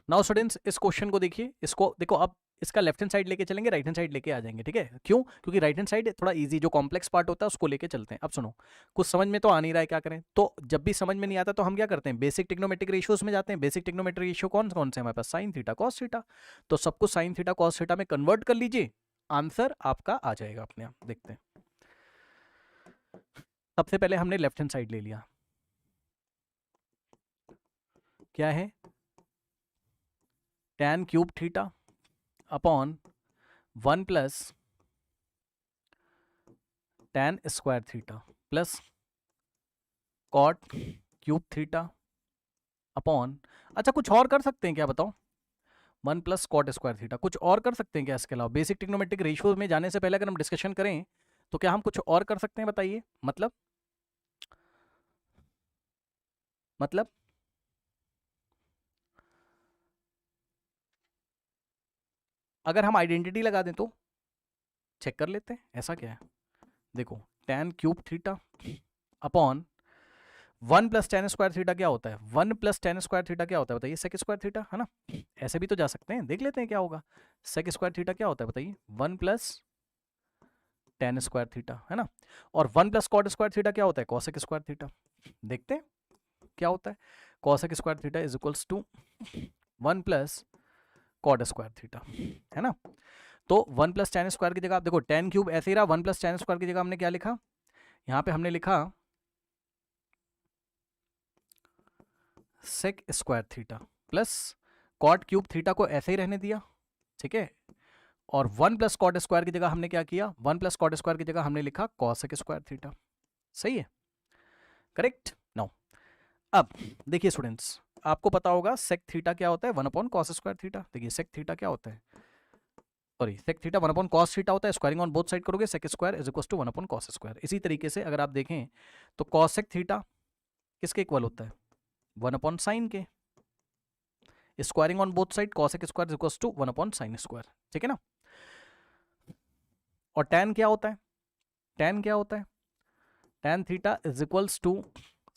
Now students इस question को देखिए, इसको देखो, अब इसका लेफ्ट हैंड साइड लेके चलेंगे, राइट हैंड साइड लेके आ जाएंगे, ठीक है? क्यों? क्योंकि राइट हैंड साइड थोड़ा इजी, जो कॉम्प्लेक्स पार्ट होता है उसको लेके चलते हैं। अब सुनो, कुछ समझ में तो आ नहीं रहा है, क्या करें? तो जब भी समझ में नहीं आता तो हम क्या करते हैं, बेसिक ट्रिग्नोमेट्रिक रेशियोज में जाते हैं। बेसिक ट्रिग्नोमेट्रिक रेशियो कौन कौन से हमारे पास? Sine theta cos theta. तो सब कुछ साइन थीटा कॉस थीटा में कन्वर्ट कर लीजिए, आंसर आपका आ जाएगा अपने आप। देखते हैं, सबसे पहले हमने लेफ्ट हैंड साइड ले लिया, क्या है? tan cube theta upon 1 plus tan square theta plus cot cube theta upon, अच्छा कुछ और कर सकते हैं क्या, बताओ? 1 प्लस कॉट स्क्वायर थीटा, कुछ और कर सकते हैं क्या इसके अलावा? बेसिक ट्रिग्नोमेट्रिक रेशियो में जाने से पहले अगर हम डिस्कशन करें तो क्या हम कुछ और कर सकते हैं, बताइए? मतलब अगर हम आइडेंटिटी लगा दें तो चेक कर लेते हैं, ऐसा क्या है? देखो, tan cube theta upon 1 plus ten square theta क्या होता है? 1 प्लस टेन स्क्वायर थीटा क्या होता है, बताइए? सेक स्क्वायर थीटा, है ना? ऐसे भी तो जा सकते हैं, देख लेते हैं क्या होगा। सेक स्क्वायर थीटा क्या होता है, बताइए? 1 प्लस टेन स्क्वायर थीटा, है ना? और 1 प्लस कॉट स्क्वायर थीटा क्या होता है? Cosec square theta. देखते हैं क्या होता है। Cosec square theta is equals to 1 plus cot square theta, है ना? तो 1 प्लस टेन स्क्वायर की जगह आप देखो, टेन क्यूब ऐसे ही रहा, 1 प्लस टेन स्क्वायर की जगह हमने क्या लिखा? यहाँ पे हमने लिखा sec square theta plus cot cube theta को ऐसे ही रहने दिया, ठीक है? और 1 प्लस कॉट स्क्वायर की जगह हमने क्या किया? 1 प्लस कॉट स्क्वायर की जगह हमने लिखा कॉसेक स्क्वायर थीटा। सही है, करेक्ट। नाउ अब देखिए स्टूडेंट्स, आपको पता होगा सेक थीटा क्या होता है? 1 अपॉन कॉस स्क्वायर थीटा। देखिए सेक थीटा क्या होता है, sorry, sec theta 1 upon cos theta होता है। स्क्वायरिंग ऑन बोथ साइड करोगे, sec square is equal to 1 upon cos square. इसी तरीके से अगर आप देखें तो कॉसेक थीटा किसके इक्वल होता है? 1 अपॉन साइन के। Squaring on both side, cosec square is equal to 1 upon sine square, ठीक है ना? और टैन क्या होता है? टैन क्या होता है? Tan theta is equals to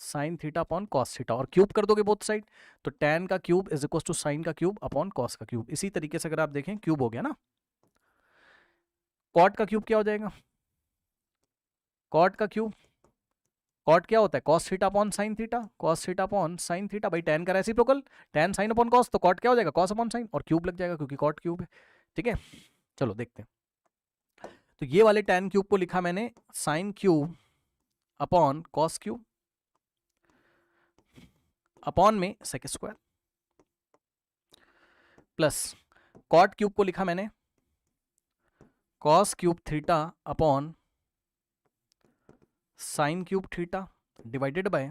sine theta upon cos theta, और क्यूब कर दोगे बोथ साइड, तो टैन का cube is equal to sine का क्यूब अपॉन कॉस का क्यूब। इसी तरीके से अगर आप देखें, क्यूब हो गया ना। कॉट का क्यूब क्या हो जाएगा? कॉट का क्यूब, कॉट क्या होता है? Cos theta upon sign theta, cos theta upon sine theta. भाई टैन का reciprocal, tan sine upon cos, तो कॉट क्या हो जाएगा? कॉस अपॉन साइन, और क्यूब लग जाएगा क्योंकि कॉट क्यूब है, ठीक है? चलो देखते हैं। तो ये वाले टैन क्यूब को लिखा मैंने sine cube upon cos cube, upon में sec square, plus cot cube को लिखा मैंने cos cube theta upon sine cube theta divided by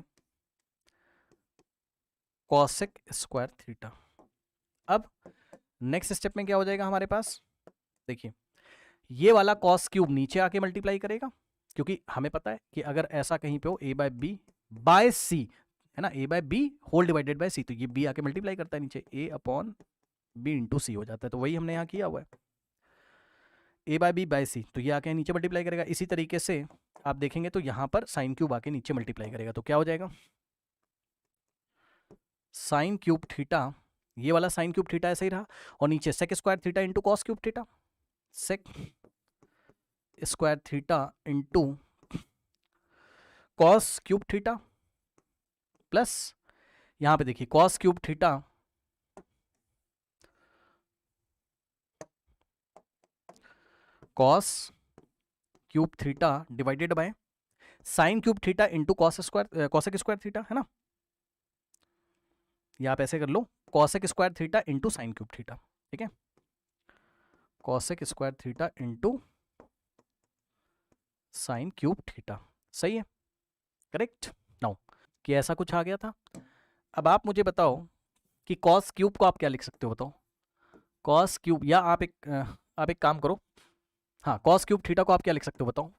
cosec square theta. अब नेक्स्ट स्टेप में क्या हो जाएगा हमारे पास? देखिए, ये वाला कॉस क्यूब नीचे आके मल्टीप्लाई करेगा, क्योंकि हमें पता है कि अगर ऐसा कहीं पे हो a by B by C, है ना? a by B whole divided by C, तो ये b आके मल्टीप्लाई करता है नीचे, a upon B into C हो जाता है। तो वही हमने यहाँ किया हुआ है, a by B by C, तो ये आके नीचे मल्टीप्लाई करेगा। इसी तरीके से आप देखेंगे तो यहाँ पर साइन क्यूब आके नीचे मल्टीप्लाई करेगा, तो क्या हो जाएगा? साइन क्यूब थीटा, ये वाला साइन क्यूब थीटा ऐसा ही रहा, और नीचे sec square theta into cos cube theta, sec square theta into cos cube theta, plus यहां पे देखिए cos cube theta cos cube theta divided by sine cube theta into cos square cosec square theta, है ना? या आप ऐसे कर लो, cosec square theta into sine cube theta, ठीक है? Cosec square theta into sine cube theta, सही है, करेक्ट। नाउ कि ऐसा कुछ आ गया था। अब आप मुझे बताओ कि कॉस क्यूब को आप क्या लिख सकते हो, बताओ? कॉस क्यूब, या आप एक काम करो, हाँ, कॉस क्यूब थीटा को आप क्या लिख सकते हो, बताओ?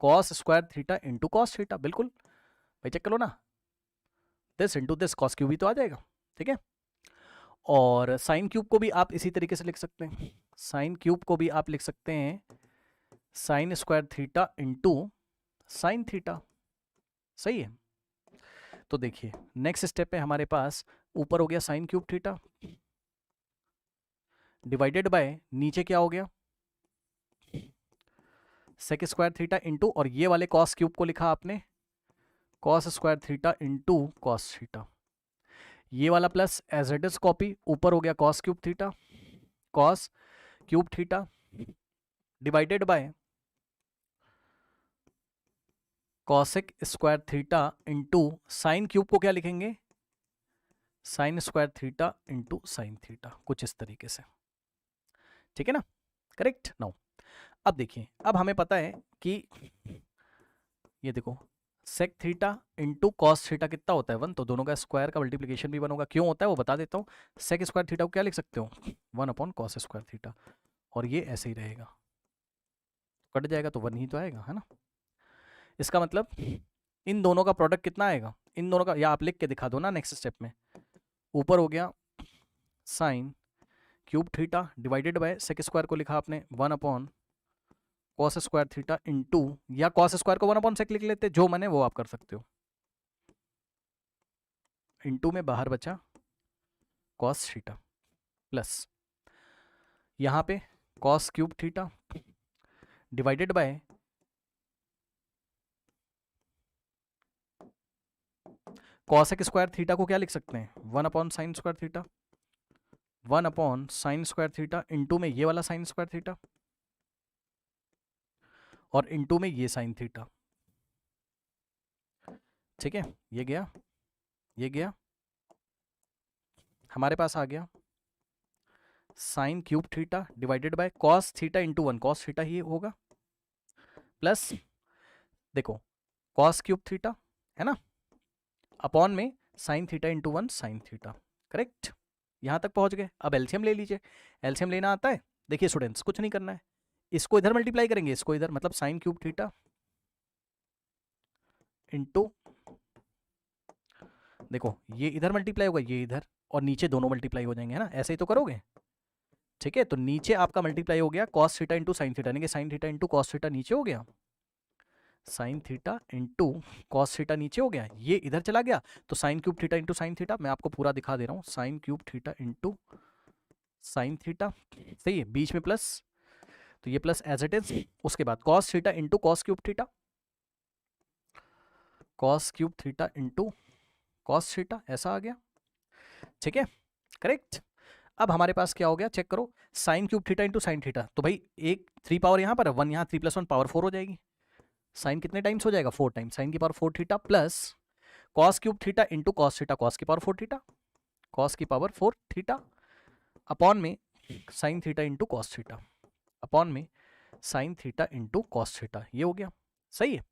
Cos square theta into cos theta, बिल्कुल भाई, चेक करो ना, this into this, cos cube ही तो आ जाएगा, ठीक है? और साइन क्यूब को भी आप इसी तरीके से लिख सकते हैं। साइन क्यूब को भी आप लिख सकते हैं sign square theta into sine theta, सही है? तो देखिए नेक्स्ट स्टेप पे हमारे पास ऊपर हो गया sine cube theta, divided bye नीचे क्या हो गया सेक स्क्वायर थीटा इंटू, और ये वाले कॉस क्यूब को लिखा आपने cos square theta into cos theta, ये वाला plus as it is copy, ऊपर हो गया cos cube theta, cos cube theta divided by cosec square theta into sine cube को क्या लिखेंगे sine square theta into sine theta, कुछ इस तरीके से, ठीक है ना, करेक्ट। नाउ अब देखिए, अब हमें पता है कि ये देखो sec theta into cos theta कितना होता है 1, तो दोनों का स्क्वायर का मल्टीप्लिकेशन भी 1 होगा। क्यों होता है वो बता देता हूँ। सेक स्क्वायर थीटा को क्या लिख सकते हो 1 अपॉन कॉस स्क्वायर थीटा, और ये ऐसे ही रहेगा, कट जाएगा तो 1 ही तो आएगा, है ना। इसका मतलब इन दोनों का प्रोडक्ट कितना आएगा, इन दोनों का, या आप लिख के दिखा दो ना नेक्स्ट स्टेप में। ऊपर हो गया sine cube theta divided by sec square को लिखा आपने 1 upon cos square theta into, या कॉस स्क्वायर को 1 अपॉन सेक लिख लेते, जो मैंने वो आप कर सकते हो, इंटू में बाहर बचा कॉस थीटा प्लस यहाँ पे cos cube theta divided by cosec square theta को क्या लिख सकते हैं 1 upon sine square theta, 1 upon sine square theta into में ये वाला साइन स्क्वायर थीटा और इंटू में ये साइन थीटा, ठीक है। ये गया, ये गया, हमारे पास आ गया sine cube theta divided by cos theta into 1, cos theta ही होगा, प्लस देखो कॉस क्यूब थीटा है ना, अपॉन में sine theta into 1 sine theta, correct. यहां तक पहुंच गए। अब एलसीएम ले लीजिए, एलसीएम लेना आता है। देखिए स्टूडेंट्स कुछ नहीं करना है, इसको इधर मल्टीप्लाई करेंगे, इसको इधर, मतलब साइन क्यूब थीटा इंटू, देखो ये इधर मल्टीप्लाई होगा, ये इधर, और नीचे दोनों मल्टीप्लाई हो जाएंगे, है ना, ऐसे ही तो करोगे, ठीक है। तो नीचे आपका मल्टीप्लाई हो गया cos theta into sine theta, यानी कि sign theta into cos theta नीचे हो गया, sine theta into cos theta नीचे हो गया, ये इधर चला गया, तो sign cube theta into sine theta, मैं आपको पूरा दिखा दे रहा हूँ, sign cube theta into sine theta, सही है, बीच में प्लस, तो ये प्लस एज इट इज, उसके बाद cos theta into cos cube theta, cos cube theta into cos theta, ऐसा आ गया, ठीक है, करेक्ट। अब हमारे पास क्या हो गया, चेक करो, sign cube theta into sine theta, तो भाई एक 3 पावर यहाँ पर है, 1 यहाँ, 3 + 1 पावर 4 हो जाएगी, साइन कितने टाइम्स हो जाएगा 4 टाइम्स, साइन की power 4 theta plus cos cube theta into cos theta, cos की पावर 4 थीटा, कॉस की पावर 4 थीटा, अपॉन में sine theta into cos theta, upon में sine theta into cos theta, ये हो गया, सही है।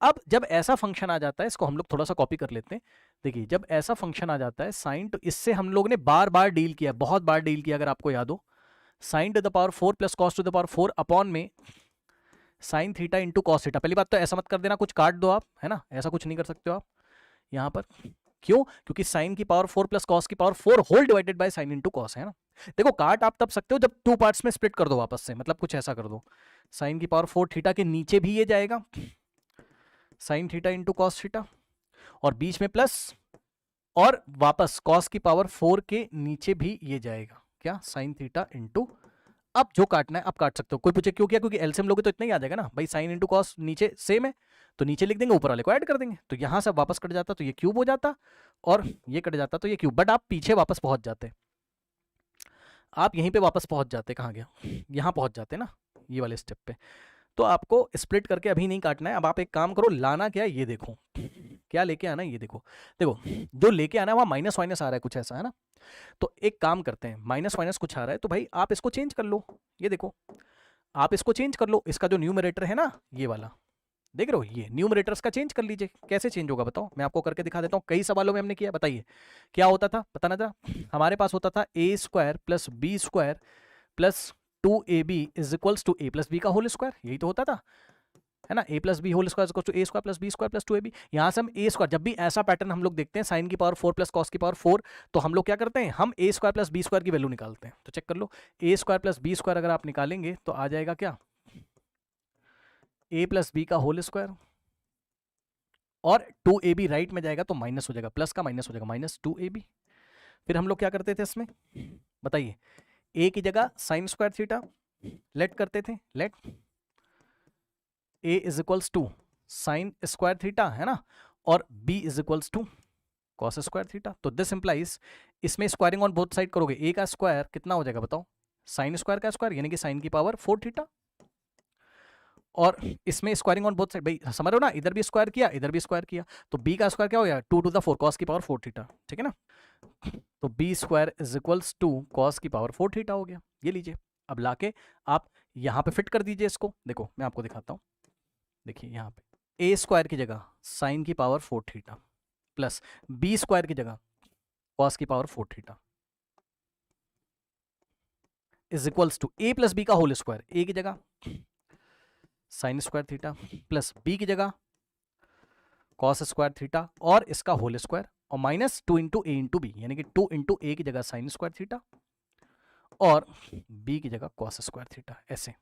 अब जब ऐसा फंक्शन आ जाता है, इसको हम लोग थोड़ा सा कॉपी कर लेते हैं। देखिए जब ऐसा फंक्शन आ जाता है साइन, तो इससे हम लोग ने बार बार डील किया, बहुत बार डील किया, अगर आपको याद हो, sine to the power 4 plus cos to the power 4 upon में sine theta into cos theta. पहली बात तो ऐसा मत कर देना कुछ काट दो आप, है ना, ऐसा कुछ नहीं कर सकते हो आप यहाँ पर, क्यों, क्योंकि साइन की पावर 4 प्लस कॉस की power 4 whole divided by sine into cos, है ना। देखो काट आप तब सकते हो जब 2 पार्ट्स में स्प्लिट कर दो वापस से, मतलब कुछ ऐसा कर दो, साइन की पावर 4 थीटा के नीचे भी ये जाएगा sine theta into cos theta, और बीच में प्लस, और वापस कॉस की पावर 4 के नीचे भी ये जाएगा, क्या, साइन थीटा इंटू, अब जो काटना है आप काट सकते हो। कोई पूछे क्यों किया, क्योंकि एलसीएम लोगे तो इतना ही आ जाएगा ना भाई, साइन इंटू कॉस नीचे सेम है तो नीचे लिख देंगे, ऊपर वाले को ऐड कर देंगे, तो यहां से वापस कट जाता तो ये क्यूब हो जाता, और ये कट जाता तो ये क्यूब, बट आप पीछे वापस पहुंच जाते, आप यहीं पे वापस पहुंच जाते, कहाँ गया, यहाँ पहुंच जाते ना, ये वाले स्टेप पे। तो आपको स्प्लिट करके अभी नहीं काटना है। अब आप एक काम करो, लाना क्या है ये देखो, क्या लेके आना है ये देखो, देखो जो लेके आना है वहाँ माइनस माइनस आ रहा है कुछ ऐसा, है ना। तो एक काम करते हैं, माइनस माइनस कुछ आ रहा है तो भाई आप इसको चेंज कर लो, ये देखो आप इसको चेंज कर लो, इसका जो न्यूमरेटर है ना ये वाला, देख रहे हो, ये न्यूमरेटर्स का चेंज कर लीजिए। कैसे चेंज होगा बताओ, मैं आपको करके दिखा देता हूँ, कई सवालों में हमने किया, बताइए क्या होता था, बताना जरा। हमारे पास होता था a² + b² + 2ab = a + b का होल स्क्वायर, यही तो होता था, है ना, a + b whole square = a² + b² + 2ab। यहाँ से हम a², जब भी ऐसा पैटर्न हम लोग देखते हैं साइन की पावर 4 प्लस कॉस की पावर 4, तो हम लोग क्या करते हैं, हम a² + b² की वैल्यू निकालते हैं। तो चेक कर लो, a² + b² अगर आप निकालेंगे तो आ जाएगा क्या, a + b का होल स्क्वायर, और 2ab राइट में जाएगा तो माइनस हो जाएगा, प्लस का माइनस हो जाएगा, -2ab। फिर हम लोग क्या करते थे इसमें, बताइए, ए की जगह साइन स्क्वायर थीटा लेट करते थे, let A is equals to sine square theta, है ना, और B is equals to cos square theta. तो दिस इंप्लाइज, इसमें स्क्वायरिंग ऑन बोथ साइड करोगे, ए का स्क्वायर कितना हो जाएगा बताओ, साइन स्क्वायर का स्क्वायर यानी कि साइन की पावर 4 थीटा, और इसमें स्क्वायरिंग ऑन बोथ साइड, भाई समझ रहे हो ना, इधर भी स्क्वायर किया इधर भी स्क्वायर किया, तो बी का स्क्वायर क्या हो गया 2 टू द 4 कॉस की पावर 4 थीटा, ठीक है ना। तो B square is equals to cos की पावर 4 थीटा हो गया। ये लीजिए, अब लाके आप यहाँ पे फिट कर दीजिए इसको, देखो मैं आपको दिखाता हूँ, देखिए यहाँ पे ए स्क्वायर की जगह साइन की power 4 theta plus B square की जगह कॉस की power 4 theta is equals to A plus B का होल स्क्वायर, ए की जगह sine square theta plus B की जगह कॉस स्क्वायर थीटा और इसका होल स्क्वायर, और minus 2 into A into B, यानी कि 2 इंटू ए की जगह साइन स्क्वायर थीटा और बी की जगह कॉस स्क्वायर थीटा, ऐसे,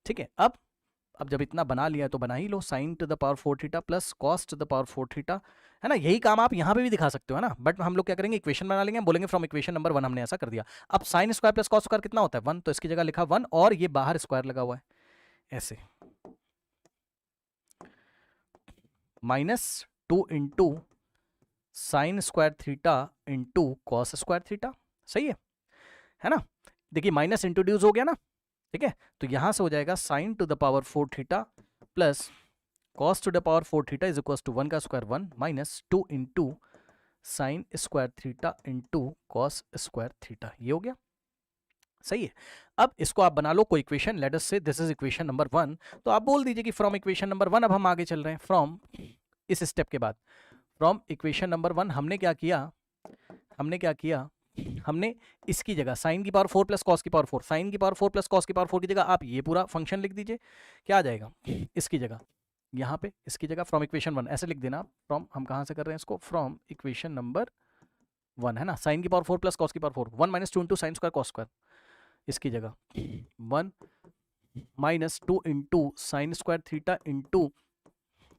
ठीक है। अब जब इतना बना लिया तो बना ही लो, sine to the power 4 theta plus cos to the power 4 theta, है ना। यही काम आप यहाँ पे भी दिखा सकते हो, है ना, बट हम लोग क्या करेंगे, इक्वेशन बना लेंगे, बोलेंगे फ्रॉम इक्वेशन नंबर 1 हमने ऐसा कर दिया। अब sine square plus cos square कितना होता है 1, तो इसकी जगह लिखा 1 और ये बाहर स्क्वायर लगा हुआ है ऐसे, minus 2 into sine square theta into cos square theta, सही है ना। देखिए माइनस इंट्रोड्यूस हो गया ना, ठीक है, तो यहां से हो जाएगा sine to the power 4 theta plus cos to the power 4 theta is equal to 1 का square 1 minus 2 into sine square theta into cos square theta, ये हो गया, सही है। अब इसको आप बना लो कोई इक्वेशन, लेट अस से दिस इज इक्वेशन नंबर 1, तो आप बोल दीजिए कि फ्रॉम इक्वेशन नंबर 1, अब हम आगे चल रहे हैं फ्रॉम इस स्टेप के बाद, फ्रॉम इक्वेशन नंबर 1 हमने क्या किया, हमने इसकी जगह साइन की पावर 4 प्लस कॉस की पावर 4, साइन की पावर 4 प्लस कॉस की पावर 4 की जगह आप ये पूरा फंक्शन लिख दीजिए, क्या आ जाएगा इसकी जगह, यहाँ पे इसकी जगह फ्रॉम इक्वेशन 1 ऐसे लिख देना आप, फ्रॉम, हम कहाँ से कर रहे हैं इसको, फ्रॉम इक्वेशन नंबर 1, है ना, साइन की पावर 4 प्लस कॉस की power 4, 1 minus 2 into sine square cos square, इसकी जगह 1 minus 2 into sine square theta into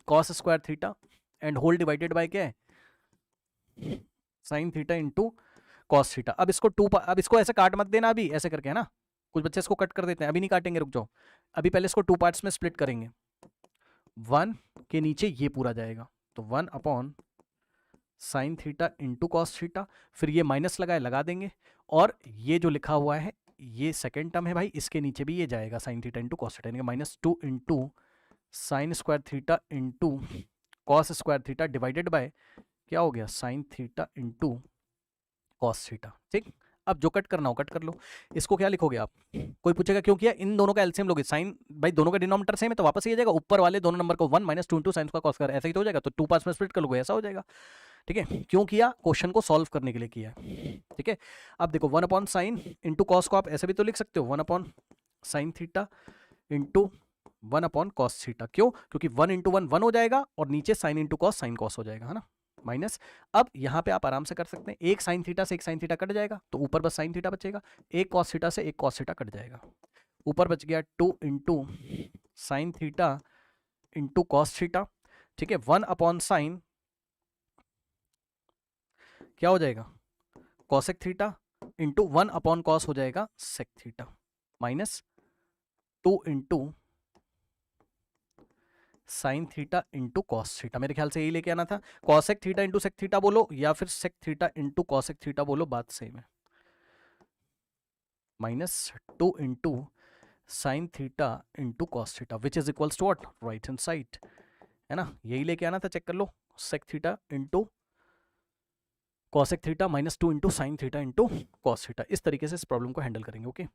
cos square theta and whole divided by क्या है sine theta into cos theta. अब इसको ऐसे काट मत देना अभी, ऐसे करके, है ना, कुछ बच्चे इसको कट कर देते हैं, अभी नहीं काटेंगे, रुक जाओ, अभी पहले इसको 2 पार्ट्स में स्प्लिट करेंगे, 1 के नीचे ये पूरा जाएगा, तो 1 upon sign theta into cos theta, फिर ये माइनस लगा देंगे, और ये जो लिखा हुआ है ये सेकेंड टर्म है भाई, इसके नीचे भी ये जाएगा sine theta into cos theta, यानी minus 2 into sine square theta into cos square theta divided by क्या हो गया sine theta into cos theta, ठीक। अब जो कट करना हो कट कर लो, इसको क्या लिखोगे आप, कोई पूछेगा क्यों किया, इन दोनों का एलसीएम लोगे, साइन भाई दोनों का डिनोमिनेटर सेम है तो वापस ये जाएगा, ऊपर वाले दोनों नंबर को 1 minus 2 into sine square cos square, ऐसा ही तो हो जाएगा, तो 2 पार्ट्स में स्प्लिट कर लोगे, ऐसा हो जाएगा, ठीक है। क्यों किया, क्वेश्चन को सॉल्व करने के लिए किया है, ठीक है। अब देखो 1 अपॉन साइन इंटू कॉस को आप ऐसे भी तो लिख सकते हो, 1 upon sign theta into 1 upon cos theta, क्यों, क्योंकि 1 इंटू 1 1 हो जाएगा और नीचे sign into cos sine cos हो जाएगा, है ना, माइनस। अब यहाँ पे आप आराम से कर सकते हैं, एक साइन थीटा से एक साइन थीटा कट जाएगा, तो ऊपर बस साइन थीटा बचेगा, एक कॉस थीटा से एक कॉस थीटा कट जाएगा, ऊपर बच गया 2 into sine theta into cos theta, ठीक है, 1 अपॉन साइन क्या हो जाएगा cosec theta into 1 upon cos हो जाएगा sec theta, minus 2 into sine theta into cos theta, मेरे ख्याल से यही लेके आना था, cosec theta into sec theta बोलो या फिर sec theta into cosec theta बोलो, बात सेम है, minus 2 into sine theta into cos theta which is equals to what, right hand side, है ना, यही लेके आना था, चेक कर लो, sec theta into cosec theta minus 2 into sine theta into cos theta, इस तरीके से इस प्रॉब्लम को हैंडल करेंगे, ओके।